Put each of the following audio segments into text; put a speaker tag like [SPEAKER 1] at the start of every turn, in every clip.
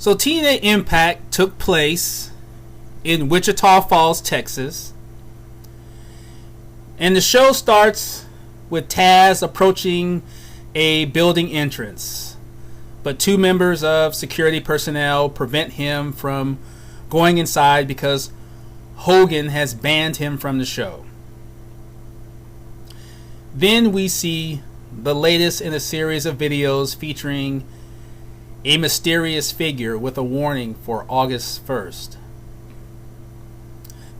[SPEAKER 1] So Tna Impact took place in Wichita Falls, Texas. And the show starts with Taz approaching a building entrance. But two members of security personnel prevent him from going inside because Hogan has banned him from the show. Then we see the latest in a series of videos featuring a mysterious figure with a warning for August 1st.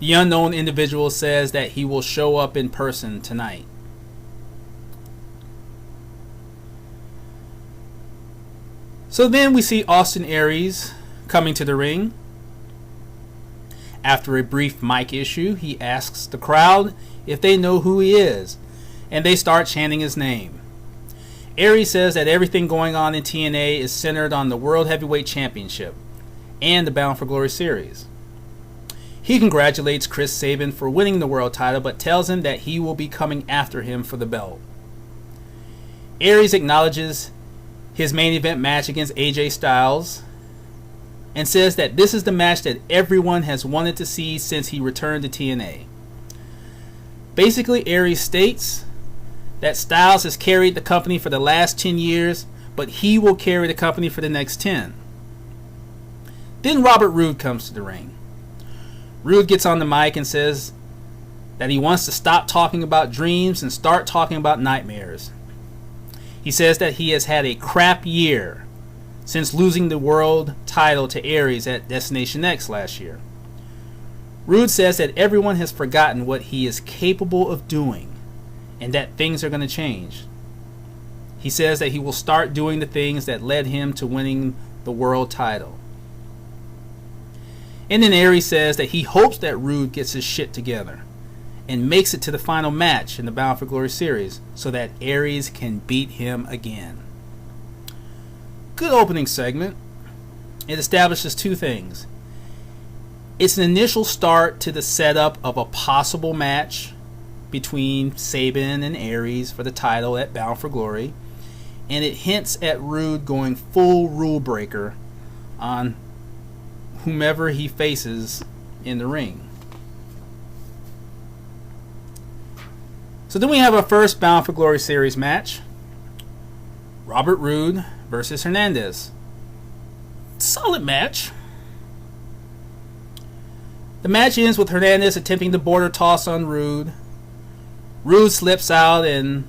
[SPEAKER 1] The unknown individual says that he will show up in person tonight. So then we see Austin Aries coming to the ring. After a brief mic issue, he asks the crowd if they know who he is, and they start chanting his name. Aries says that everything going on in TNA is centered on the World Heavyweight Championship and the Bound for Glory series. He congratulates Chris Sabin for winning the world title, but tells him that he will be coming after him for the belt. Aries acknowledges his main event match against AJ Styles and says that this is the match that everyone has wanted to see since he returned to TNA. Basically, Aries states that Styles has carried the company for the last 10 years, but he will carry the company for the next 10. Then Robert Roode comes to the ring. Roode gets on the mic and says that he wants to stop talking about dreams and start talking about nightmares. He says that he has had a crap year since losing the world title to Aries at Destination X last year. Roode says that everyone has forgotten what he is capable of doing and that things are going to change. He says that he will start doing the things that led him to winning the world title. And then Aries says that he hopes that Roode gets his shit together and makes it to the final match in the Bound for Glory series so that Aries can beat him again. Good opening segment. It establishes two things. It's an initial start to the setup of a possible match between Sabin and Aries for the title at Bound for Glory, and it hints at Roode going full rule breaker on whomever he faces in the ring. So then we have our first Bound for Glory series match. Robert Roode versus Hernandez. Solid match. The match ends with Hernandez attempting the border toss on Roode. Roode slips out and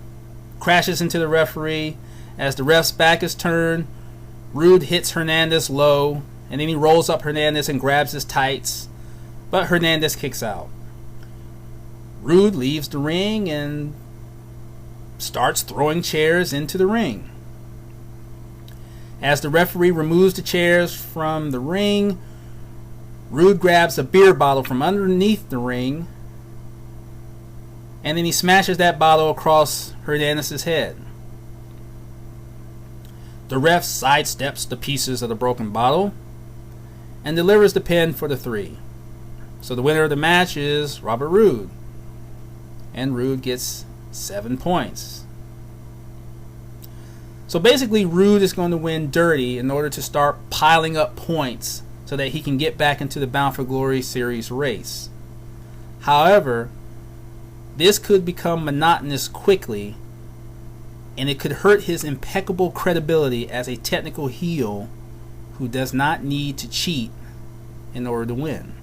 [SPEAKER 1] crashes into the referee. As the ref's back is turned, Roode hits Hernandez low, and then he rolls up Hernandez and grabs his tights, but Hernandez kicks out. Roode leaves the ring and starts throwing chairs into the ring. As the referee removes the chairs from the ring, Roode grabs a beer bottle from underneath the ring, and then he smashes that bottle across Hernandez's head. The ref sidesteps the pieces of the broken bottle and delivers the pin for the 3. So the winner of the match is Robert Roode, and Roode gets 7 points. So basically, Roode is going to win dirty in order to start piling up points so that he can get back into the Bound for Glory series race. However, this could become monotonous quickly, and it could hurt his impeccable credibility as a technical heel who does not need to cheat in order to win.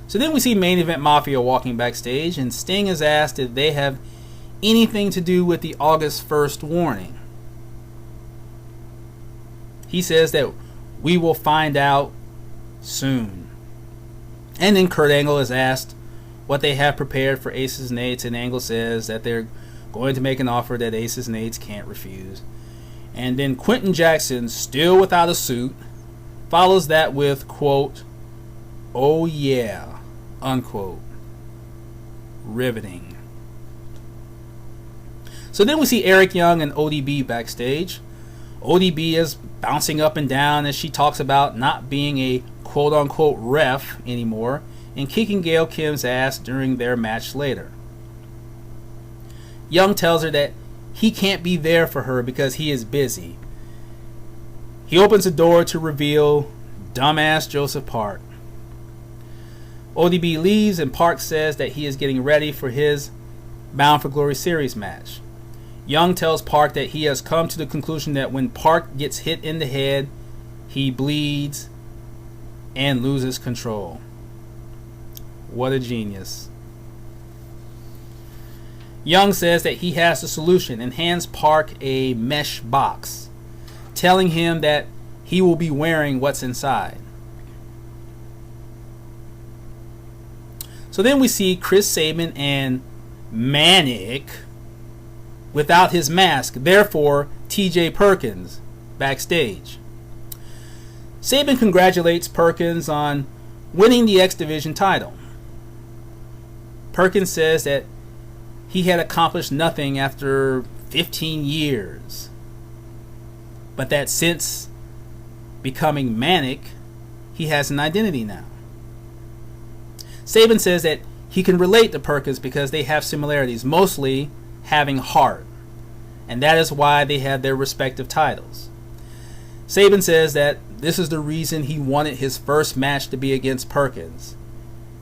[SPEAKER 1] So then we see Main Event Mafia walking backstage, and Sting is asked if they have anything to do with the August 1st warning. He says that we will find out soon. And then Kurt Angle is asked what they have prepared for Aces and Eights, and Angle says that they're going to make an offer that Aces and Eights can't refuse. And then Quentin Jackson, still without a suit, follows that with, quote, "Oh yeah," unquote. Riveting. So then we see Eric Young and ODB backstage. ODB is bouncing up and down as she talks about not being a quote-unquote ref anymore and kicking Gail Kim's ass during their match later. Young tells her that he can't be there for her because he is busy. He opens the door to reveal dumbass Joseph Park. ODB leaves and Park says that he is getting ready for his Bound for Glory series match. Young tells Park that he has come to the conclusion that when Park gets hit in the head, he bleeds and loses control. What a genius. Young says that he has the solution and hands Park a mesh box, telling him that he will be wearing what's inside. So then we see Chris Sabin and Manic without his mask, therefore TJ Perkins, backstage. Sabin congratulates Perkins on winning the X Division title. Perkins says that he had accomplished nothing after 15 years, but that since becoming Manic, he has an identity now. Sabin says that he can relate to Perkins because they have similarities, mostly having heart, and that is why they have their respective titles. Sabin says that this is the reason he wanted his first match to be against Perkins,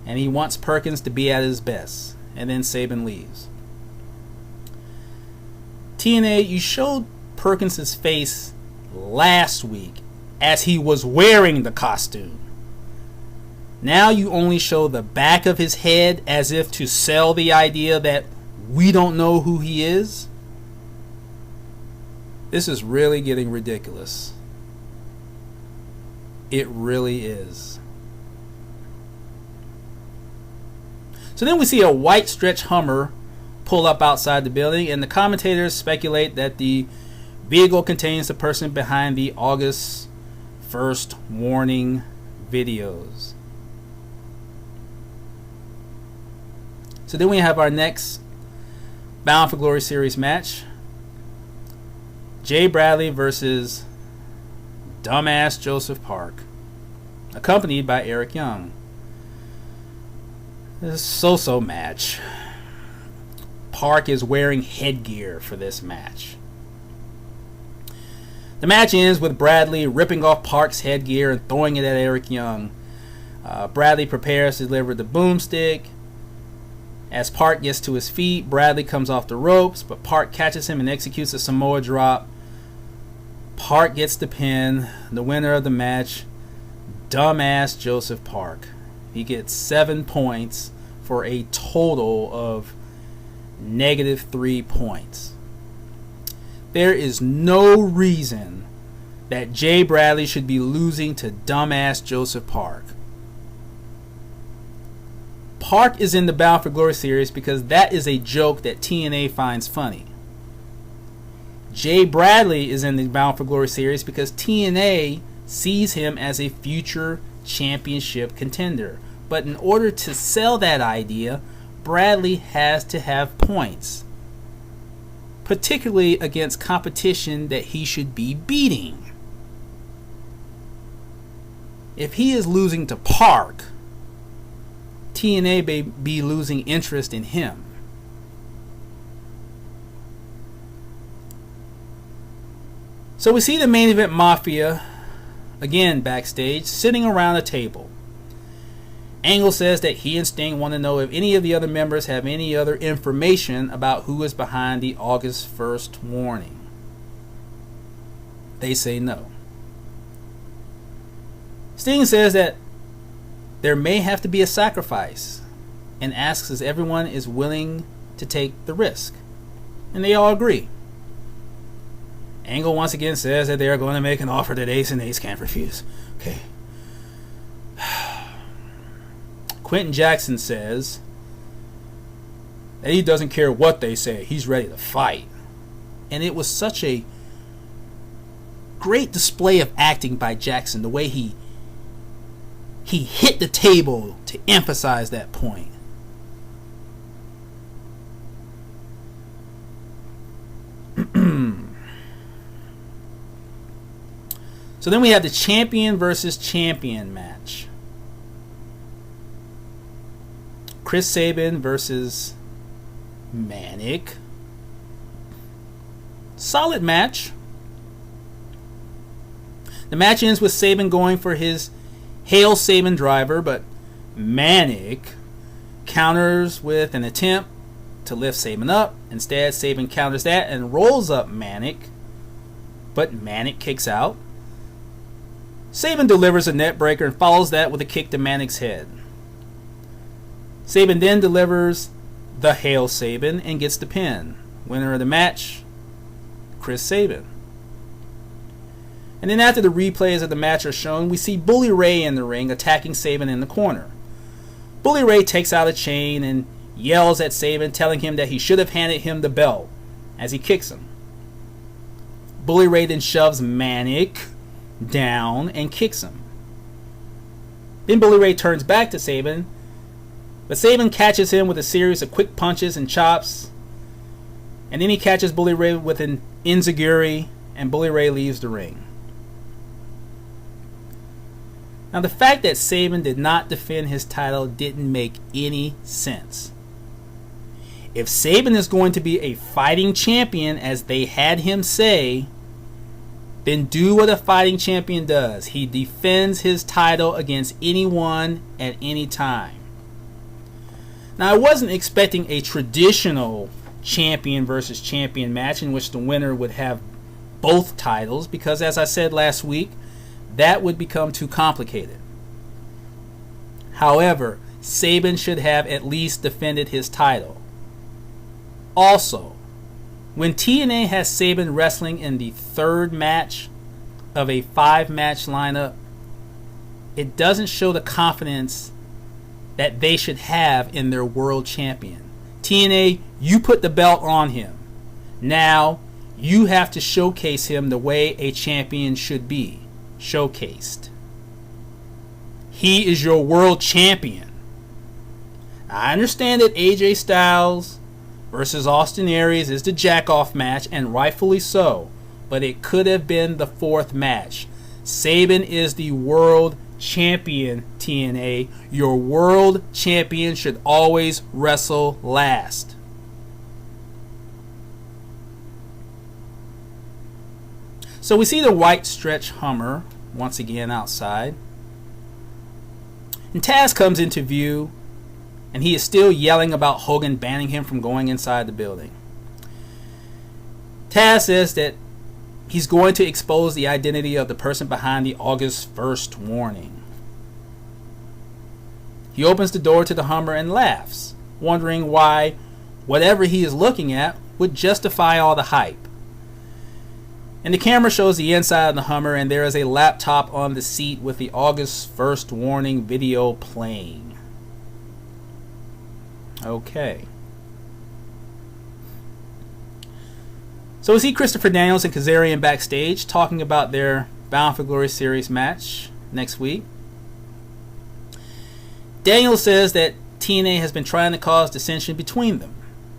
[SPEAKER 1] and he wants Perkins to be at his best, and then Sabin leaves. TNA, you showed Perkins' face last week as he was wearing the costume. Now you only show the back of his head as if to sell the idea that we don't know who he is. This is really getting ridiculous. It really is. So then we see a white stretch Hummer pull up outside the building, and the commentators speculate that the vehicle contains the person behind the August 1st warning videos. So then we have our next Bound for Glory series match. Jay Bradley versus dumbass Joseph Park, accompanied by Eric Young. This is so-so match. Park is wearing headgear for this match. The match ends with Bradley ripping off Park's headgear and throwing it at Eric Young. Bradley prepares to deliver the boomstick. As Park gets to his feet, Bradley comes off the ropes, but Park catches him and executes a Samoa drop. Park gets the pin. The winner of the match, dumbass Joseph Park. He gets 7 points for a total of -3 points. There is no reason that Jay Bradley should be losing to dumbass Joseph Park. Park is in the Bound for Glory series because that is a joke that TNA finds funny. Jay Bradley is in the Bound for Glory series because TNA sees him as a future championship contender. But in order to sell that idea, Bradley has to have points, particularly against competition that he should be beating. If he is losing to Park, TNA may be losing interest in him. So we see the main event Mafia again backstage sitting around a table. Angle says that he and Sting want to know if any of the other members have any other information about who is behind the August 1st warning. They say no. Sting says that there may have to be a sacrifice and asks if everyone is willing to take the risk. And they all agree. Angle once again says that they are going to make an offer that Ace and Ace can't refuse. Okay. Quentin Jackson says that he doesn't care what they say. He's ready to fight. And it was such a great display of acting by Jackson, the way he hit the table to emphasize that point. So then we have the champion versus champion match. Chris Sabin versus Manic. Solid match. The match ends with Sabin going for his Hail Sabin driver, but Manic counters with an attempt to lift Sabin up. Instead, Sabin counters that and rolls up Manic, but Manic kicks out. Sabin delivers a net breaker and follows that with a kick to Manic's head. Sabin then delivers the Hail Sabin and gets the pin. Winner of the match, Chris Sabin. And then after the replays of the match are shown, we see Bully Ray in the ring attacking Sabin in the corner. Bully Ray takes out a chain and yells at Sabin, telling him that he should have handed him the belt as he kicks him. Bully Ray then shoves Manic down and kicks him. Then Bully Ray turns back to Sabin, but Sabin catches him with a series of quick punches and chops, and then he catches Bully Ray with an enziguri, and Bully Ray leaves the ring. Now, the fact that Sabin did not defend his title didn't make any sense. If Sabin is going to be a fighting champion, as they had him say, then do what a fighting champion does. He defends his title against anyone at any time. Now, I wasn't expecting a traditional champion versus champion match in which the winner would have both titles, because as I said last week, that would become too complicated. However, Sabin should have at least defended his title. Also, when TNA has Sabin wrestling in the third match of a 5-match lineup, it doesn't show the confidence that they should have in their world champion. TNA, you put the belt on him. Now, you have to showcase him the way a champion should be showcased. He is your world champion. I understand that AJ Styles versus Austin Aries is the jack-off match, and rightfully so, but it could have been the 4th match. Sabin is the world champion, TNA. Your world champion should always wrestle last. So we see the white stretch Hummer once again outside. And Taz comes into view, and he is still yelling about Hogan banning him from going inside the building. Taz says that he's going to expose the identity of the person behind the August 1st warning. He opens the door to the Hummer and laughs, wondering why whatever he is looking at would justify all the hype. And the camera shows the inside of the Hummer, and there is a laptop on the seat with the August 1st warning video playing. Okay. So we see Christopher Daniels and Kazarian backstage talking about their Bound for Glory series match next week. Daniels says that TNA has been trying to cause dissension between them.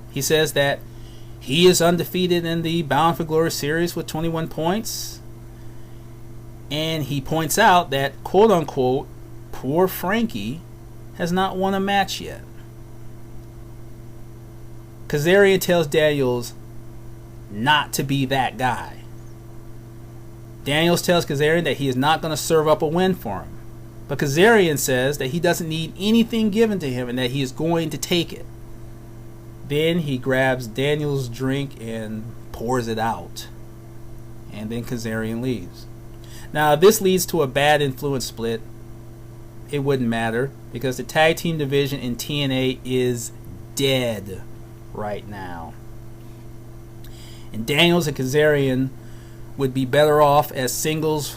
[SPEAKER 1] He says that he is undefeated in the Bound for Glory series with 21 points. And he points out that, quote unquote, poor Frankie has not won a match yet. Kazarian tells Daniels not to be that guy. Daniels tells Kazarian that he is not going to serve up a win for him. But Kazarian says that he doesn't need anything given to him and that he is going to take it. Then he grabs Daniels' drink and pours it out. And then Kazarian leaves. Now, if this leads to a bad influence split, it wouldn't matter, because the tag team division in TNA is dead right now. And Daniels and Kazarian would be better off as singles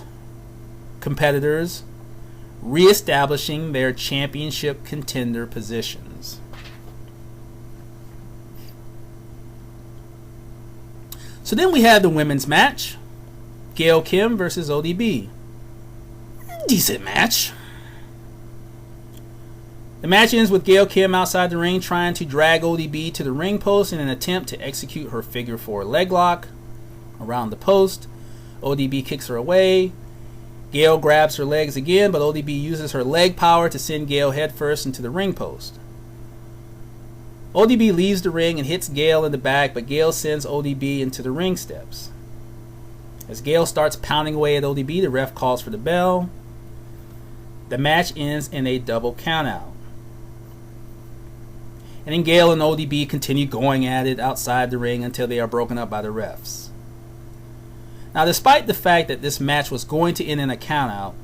[SPEAKER 1] competitors, reestablishing their championship contender positions. So then we have the women's match. Gail Kim versus ODB. Decent match. The match ends with Gail Kim outside the ring trying to drag ODB to the ring post in an attempt to execute her figure 4 leg lock around the post. ODB kicks her away. Gail grabs her legs again, but ODB uses her leg power to send Gail headfirst into the ring post. ODB leaves the ring and hits Gail in the back, but Gail sends ODB into the ring steps. As Gale starts pounding away at ODB, the ref calls for the bell. The match ends in a double countout. And then Gale and ODB continue going at it outside the ring until they are broken up by the refs. Now, despite the fact that this match was going to end in a countout,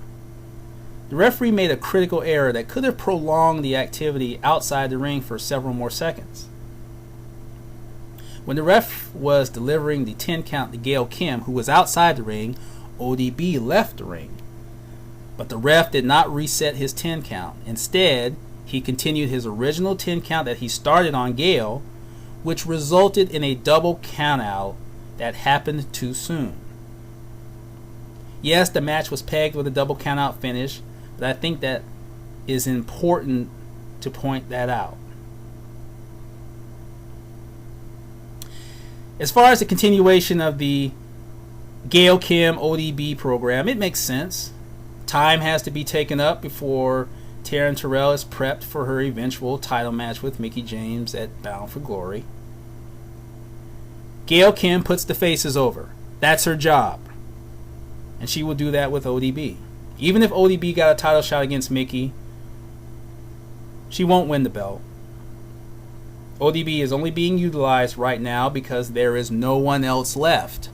[SPEAKER 1] the referee made a critical error that could have prolonged the activity outside the ring for several more seconds. When the ref was delivering the 10 count to Gail Kim, who was outside the ring, ODB left the ring. But the ref did not reset his 10 count. Instead, he continued his original 10 count that he started on Gail, which resulted in a double countout that happened too soon. Yes, the match was pegged with a double countout finish, but I think that is important to point that out. As far as the continuation of the Gail Kim ODB program, it makes sense. Time has to be taken up before Taryn Terrell is prepped for her eventual title match with Mickie James at Bound for Glory. Gail Kim puts the faces over. That's her job. And she will do that with ODB. Even if ODB got a title shot against Mickie, she won't win the belt. ODB is only being utilized right now because there is no one else left.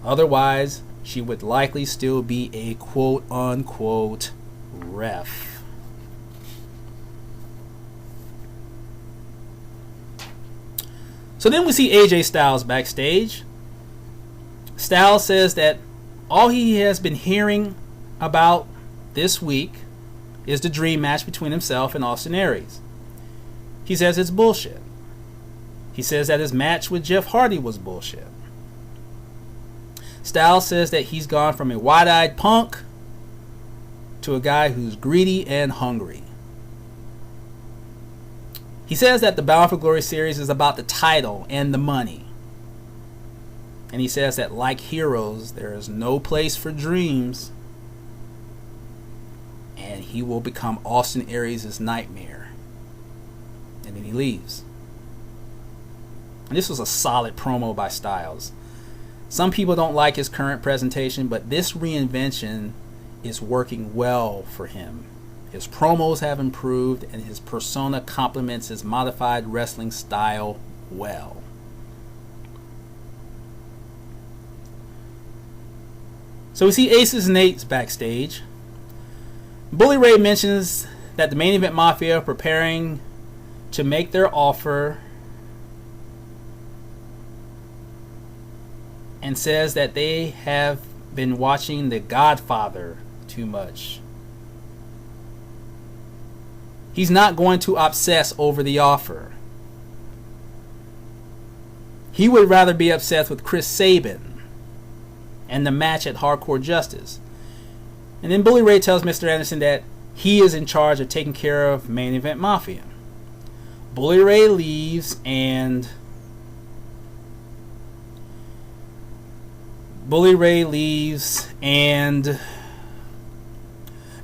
[SPEAKER 1] Otherwise, she would likely still be a quote-unquote ref. So then we see AJ Styles backstage. Styles says that all he has been hearing about this week is the dream match between himself and Austin Aries. He says it's bullshit. He says that his match with Jeff Hardy was bullshit. Styles says that he's gone from a wide-eyed punk to a guy who's greedy and hungry. He says that the Bound for Glory series is about the title and the money. And he says that, like heroes, there is no place for dreams. And he will become Austin Aries' nightmare. And then he leaves. And this was a solid promo by Styles. Some people don't like his current presentation, but this reinvention is working well for him. His promos have improved, and his persona complements his modified wrestling style well. So we see Aces and Eights backstage. Bully Ray mentions that the Main Event Mafia are preparing to make their offer and says that they have been watching The Godfather too much. He's not going to obsess over the offer. He would rather be obsessed with Chris Sabin and the match at Hardcore Justice. And then Bully Ray tells Mr. Anderson that he is in charge of taking care of Main Event Mafia. Bully Ray leaves and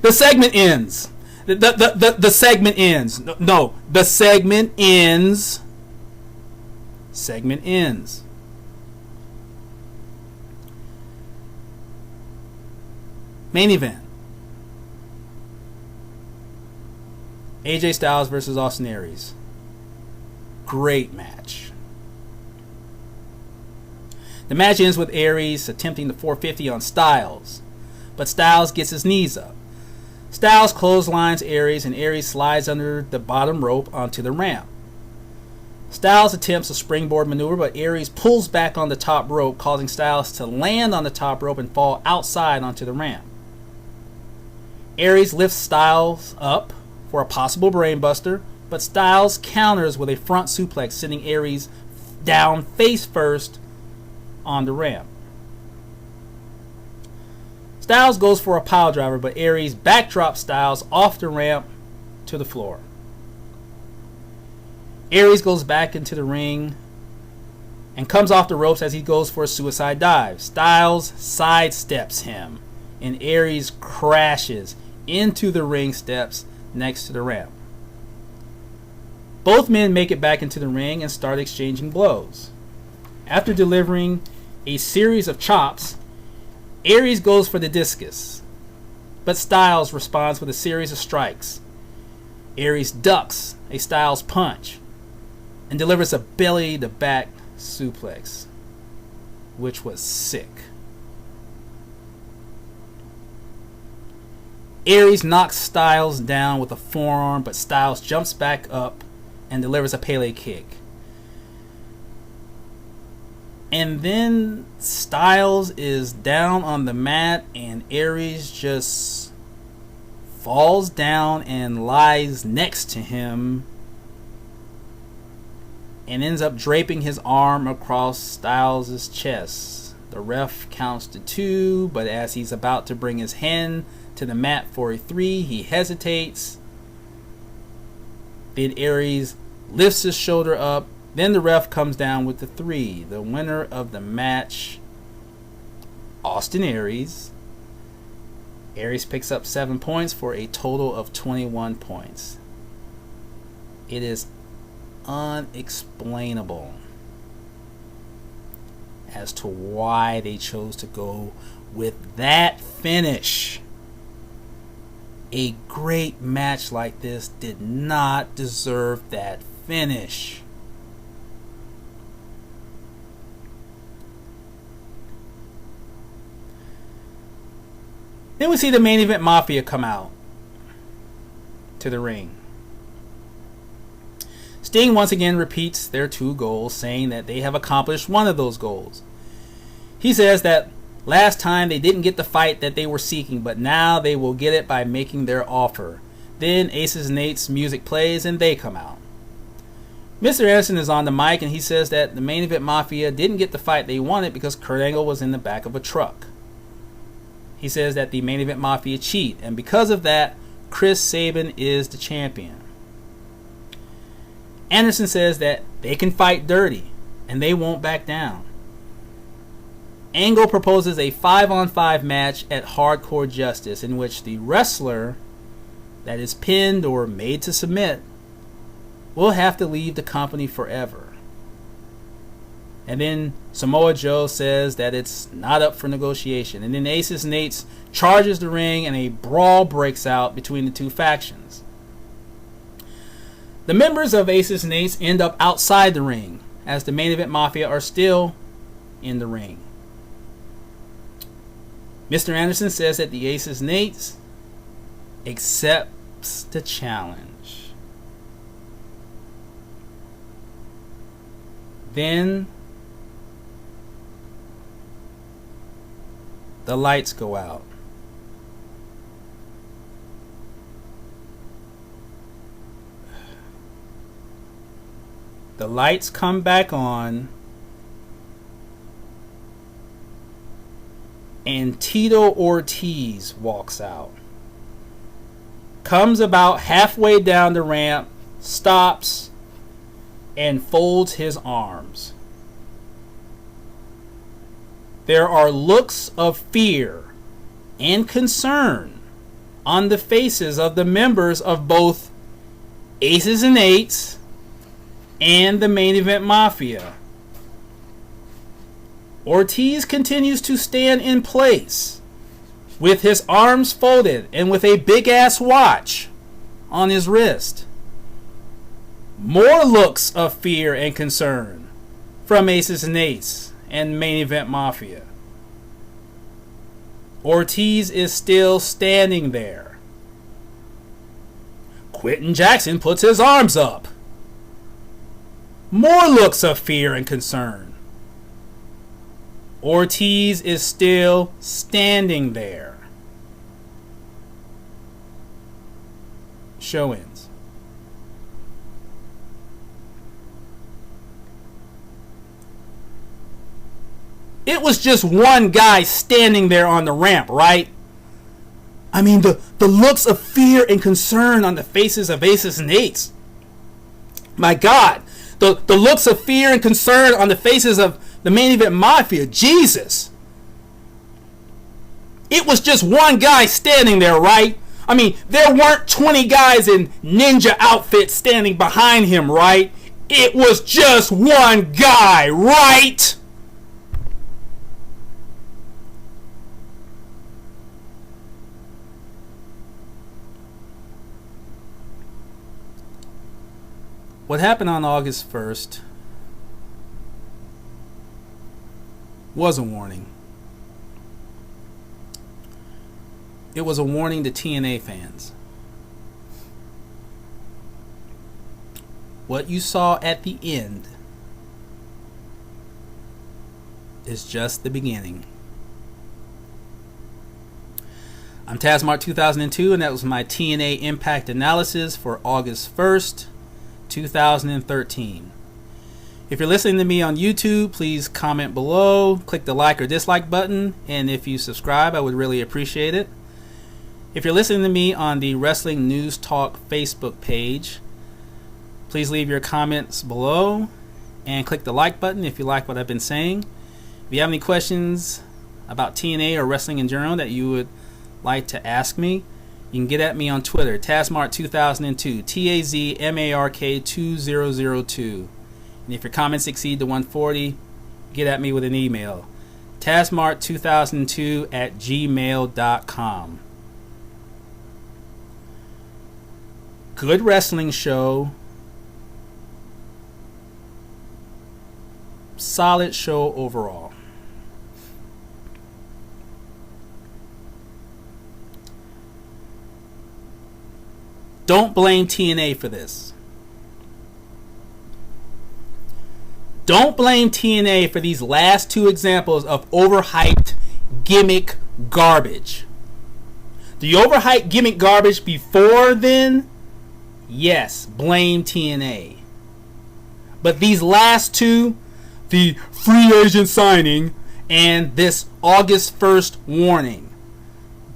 [SPEAKER 1] the segment ends. The segment ends. No, the segment ends. Segment ends. Main event. AJ Styles versus Austin Aries. Great match. The match ends with Aries attempting the 450 on Styles, but Styles gets his knees up. Styles clotheslines Aries, and Aries slides under the bottom rope onto the ramp. Styles attempts a springboard maneuver, but Aries pulls back on the top rope, causing Styles to land on the top rope and fall outside onto the ramp. Aries lifts Styles up for a possible brainbuster, but Styles counters with a front suplex, sending Aries down face first on the ramp. Styles goes for a pile driver, but Aries backdrops Styles off the ramp to the floor. Aries goes back into the ring and comes off the ropes as he goes for a suicide dive. Styles sidesteps him, and Aries crashes into the ring steps next to the ramp. Both men make it back into the ring and start exchanging blows. After delivering a series of chops, Aries goes for the discus, but Styles responds with a series of strikes. Aries ducks a Styles punch and delivers a belly-to-back suplex, which was sick. Aries knocks Styles down with a forearm, but Styles jumps back up and delivers a Pele kick. And then Styles is down on the mat and Aries just falls down and lies next to him and ends up draping his arm across Styles' chest. The ref counts to 2, but as he's about to bring his hand to the mat for a 3, he hesitates. Then Aries lifts his shoulder up. Then the ref comes down with the 3. The winner of the match, Austin Aries. Aries picks up 7 points for a total of 21 points. It is unexplainable as to why they chose to go with that finish. A great match like this did not deserve that finish. Then we see the main event Mafia come out to the ring. Sting once again repeats their 2 goals, saying that they have accomplished one of those goals. He says that last time they didn't get the fight that they were seeking, but now they will get it by making their offer. Then Aces and Eights music plays and they come out. Mr. Anderson is on the mic and he says that the main event Mafia didn't get the fight they wanted because Kurt Angle was in the back of a truck. He says that the main event Mafia cheat, and because of that, Chris Sabin is the champion. Anderson says that they can fight dirty and they won't back down. Angle proposes a 5-on-5 match at Hardcore Justice in which the wrestler that is pinned or made to submit will have to leave the company forever. And then Samoa Joe says that it's not up for negotiation. And then Aces and Eights charges the ring and a brawl breaks out between the 2 factions. The members of Aces and Eights end up outside the ring as the main event Mafia are still in the ring. Mr. Anderson says that the Aces and Eights accepts the challenge. Then the lights go out. The lights come back on. And Tito Ortiz walks out. Comes about halfway down the ramp, stops, and folds his arms. There are looks of fear and concern on the faces of the members of both Aces and Eights and the main event Mafia. Ortiz continues to stand in place with his arms folded and with a big ass watch on his wrist. More looks of fear and concern from Aces and Eights and main event Mafia. Ortiz is still standing there. Quentin Jackson puts his arms up. More looks of fear and concern. Ortiz is still standing there. Show ends. It was just one guy standing there on the ramp, right? I mean, the looks of fear and concern on the faces of Aces and Eights. My God, the looks of fear and concern on the faces of the main event Mafia. Jesus. It was just one guy standing there, right? I mean, there weren't 20 guys in ninja outfits standing behind him, right? It was just one guy, right? What happened on August 1st was a warning. It was a warning to TNA fans. What you saw at the end is just the beginning. I'm Tazmart 2002, and that was my TNA Impact Analysis for August 1st, 2013. If you're listening to me on YouTube, please comment below, click the like or dislike button, and if you subscribe, I would really appreciate it. If you're listening to me on the Wrestling News Talk Facebook page, please leave your comments below and click the like button if you like what I've been saying. If you have any questions about TNA or wrestling in general that you would like to ask me, you can get at me on Twitter, Tazmart2002, TAZMARK2002. And if your comments exceed the 140, get at me with an email, Tazmart2002@gmail.com. Good wrestling show. Solid show overall. Don't blame TNA for this. Don't blame TNA for these last two examples of overhyped gimmick garbage. The overhyped gimmick garbage before then, yes, blame TNA. But these last two, the free agent signing and this August 1st warning,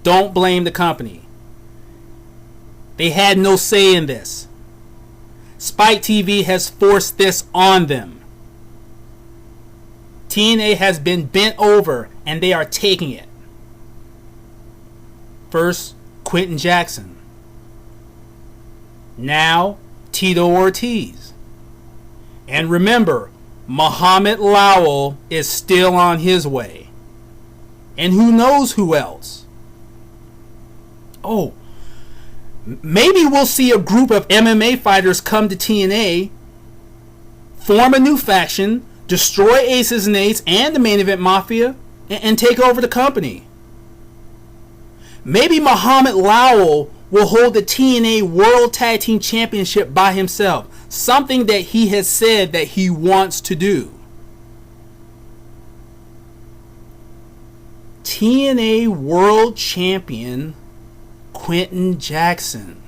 [SPEAKER 1] don't blame the company. They had no say in this. Spike TV has forced this on them. TNA has been bent over and they are taking it. First, Quentin Jackson. Now, Tito Ortiz. And remember, Muhammad Lawal is still on his way. And who knows who else? Oh, maybe we'll see a group of MMA fighters come to TNA, form a new faction, destroy Aces and Eights and the Main Event Mafia, and take over the company. Maybe Muhammad Lawal will hold the TNA World Tag Team Championship by himself, something that he has said that he wants to do. TNA World Champion Quentin Jackson.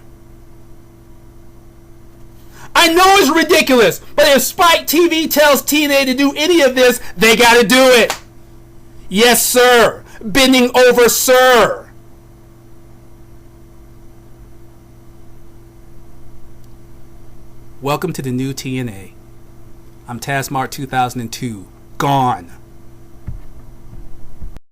[SPEAKER 1] I know it's ridiculous, but if Spike TV tells TNA to do any of this, they gotta do it. Yes, sir. Bending over, sir. Welcome to the new TNA. I'm Tazmart 2002. Gone.